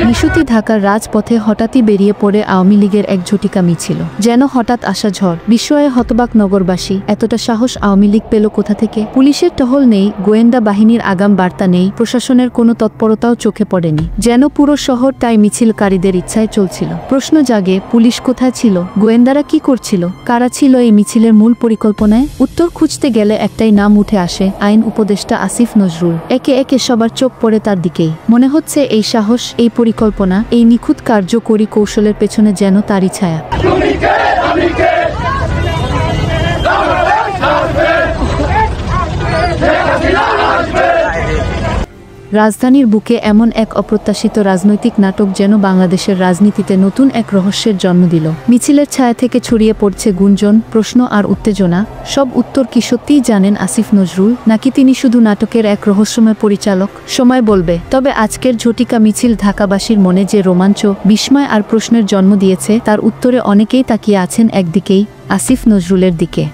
নিশুতি ঢাকার রাজপথে হঠাৎই বেরিয়ে পড়ে আওয়ামী লীগের এক ঝটিকা মিছিল, যেন হঠাৎ আসা ঝড়। বিস্ময়ে হতবাক নগরবাসী। এতটা সাহস আওয়ামী লীগ পেল কোথা থেকে? পুলিশের টহল নেই, গোয়েন্দা বাহিনীর আগাম বার্তা নেই, প্রশাসনের কোনো তৎপরতাও চোখে পড়েনি। যেন পুরো শহরটাই মিছিলকারীদের ইচ্ছায় চলছিল। প্রশ্ন জাগে, পুলিশ কোথায় ছিল? গোয়েন্দারা কি করছিল? কারা ছিল এই মিছিলের মূল পরিকল্পনায়? উত্তর খুঁজতে গেলে একটাই নাম উঠে আসে, আইন উপদেষ্টা আসিফ নজরুল। একে একে সবার চোখ পড়ে তার দিকেই। মনে হচ্ছে এই সাহস, এই পরিকল্পনা, এই নিখুঁত কার্যকরী কৌশলের পেছনে যেন তারই ছায়া। রাজধানীর বুকে এমন এক অপ্রত্যাশিত রাজনৈতিক নাটক যেন বাংলাদেশের রাজনীতিতে নতুন এক রহস্যের জন্ম দিল। মিছিলের ছায়া থেকে ছড়িয়ে পড়ছে গুঞ্জন, প্রশ্ন আর উত্তেজনা। সব উত্তর কি সত্যিই জানেন আসিফ নজরুল, নাকি তিনি শুধু নাটকের এক রহস্যময় পরিচালক? সময় বলবে। তবে আজকের ঝটিকা মিছিল ঢাকাবাসীর মনে যে রোমাঞ্চ, বিস্ময় আর প্রশ্নের জন্ম দিয়েছে, তার উত্তরে অনেকেই তাকিয়ে আছেন একদিকেই, আসিফ নজরুলের দিকে।